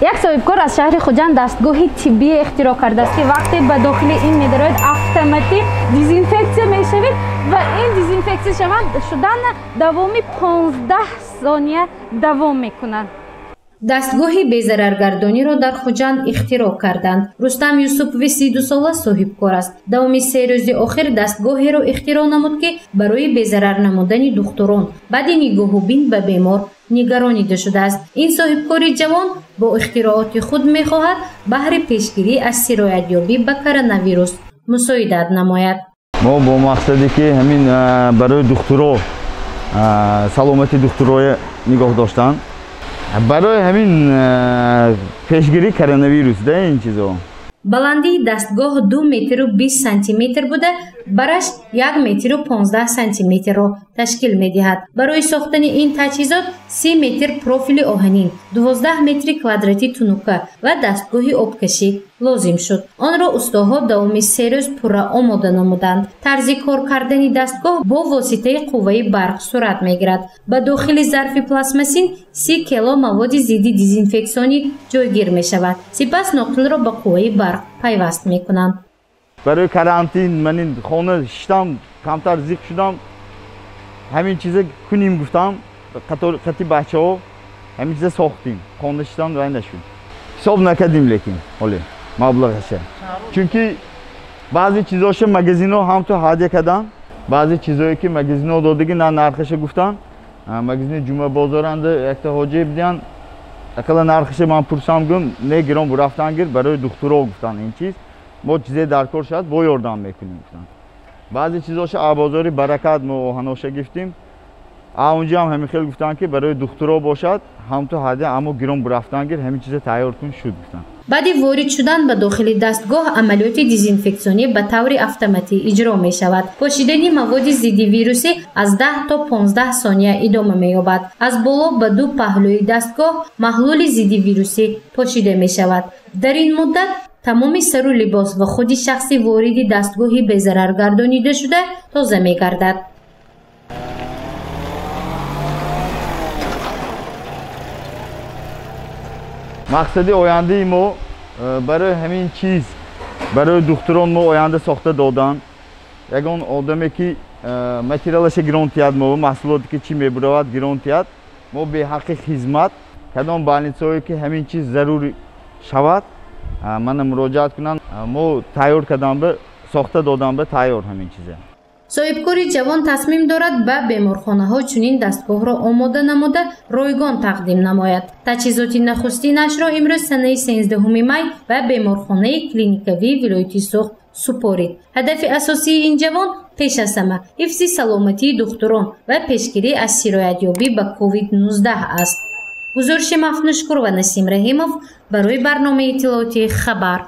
یک صاحبکار از شهر خوجند دستگاه طبی اختراع کرده است که وقتی به داخل این می‌دارد اتوماتیک دیزینفکسیون می‌شود و این دیزینفکسیون شدن دوامی 15 ثانیه دوام می‌کند. دستگاه بی‌ضررگردانی را در خوجند اختراع کردند. رستم یوسفوی 32 ساله صاحبکار است. دوامی 3 روز آخر دستگاهی را اختراع نمود که برای بی‌ضرر نمودن دختران بعد نگاه و بین به بیمار نگرانیده شده است. این صاحبکار جوان با اختراعات خود می‌خواهد بهر پیشگیری از سرایت یابی به کرونا ویروس مساعدت نماید. ما با مقصدی که همین برای دخترها سلامتی دخترها نگاه داشتن، برای همین پیشگیری کرونا ویروس ده این چیزا. بلندی دستگاه 2 متر و 20 سانتی متر بوده، برش 1 متر و 15 سانتی متر را تشکیل می دهد. برای ساختن این تجهیزات 3 متر پروفیل آهنین، 12 متر کوادراتی تونوکه و دستگاه آبکشی لازم شد. آن را استادها داومی 3 روز پورا آماده نمودند. طرز کار کردن دستگاه با واسطه قوه برق صورت می گیرد. به داخل ظرف پلاستماسین 30 کیلو مواد ضد دیزینفکسیونی جایگیر می شود. سپس ناقل را به قوه برق پیوست می کنند. برای کرانتین من خانه شدم، کمتر زیق شدم، همین چیزا کنیم گفتم قطعی بچه ها همین چیزا ساختیم، خانه شدم و نشد. حساب نکردیم لیکن حالا مبلغشه. چونکه بعضی چیزاش مغازین ها هم تو هدیه کردن، بعضی چیزایی که مغازین ها دادگی نه نرخش گفتن، مغازین جمعه بازارنده یک تا حاجی بدن، اکلا نرخش من پرسام گم نه گرام برفتن گیر برای دکترها گفتن این چیز. ما چیزی درکار شد با یاردم میکنیم. بعضی چیزاش آبازاری برکت ما هنوشه گفتیم. اونجا هم همین خیلی گفتن که برای دکترها باشد هم تو هده اما گرام برفتن گیر همین چیز تیار کن شد گفتن. بعد وارد شدن به داخل دستگاه عملیات دیزینفکسیونی به طور اتوماتیک اجرا می شود. پاشیدن مواد ضد ویروسی از 10 تا 15 ثانیه ادامه می یابد. از بالا به 2 پهلوی دستگاه محلول ضد ویروسی پاشیده می شود. در این مدت تمام سر و لباس و خود شخصی وارد دستگاهی بی‌ضرر گردانیده شده تازه می گردد. مقصد آینده ما برای همین چیز برای دکتران ما آینده ساخته دادن. یگان آدمی که متریالش گرانتیاد ما محصولاتی که چی میبرود گرانتیاد ما به حق خدمت کدام بالنسایی که همین چیز ضروری شود من مراجعت کنم ما تیار کردم به ساخته دادم به تیار همین چیزه. صاحبکار جوان تصمیم دارد به بیمارخانه ها چنین دستگاه را آماده نموده رایگان تقدیم نماید. تجهیزات نخستینش را امروز سنه 13 می به بیمارخانه کلینیکوی ولایتی سوخت سپارید. هدف اساسی این جوان پیش از همه حفظ سلامتی دختران و پیشگیری از سرایت یابی به کووید 19 است. گزارش مفنوشکر و نسیم رحیموف برای برنامه اطلاعاتی خبر.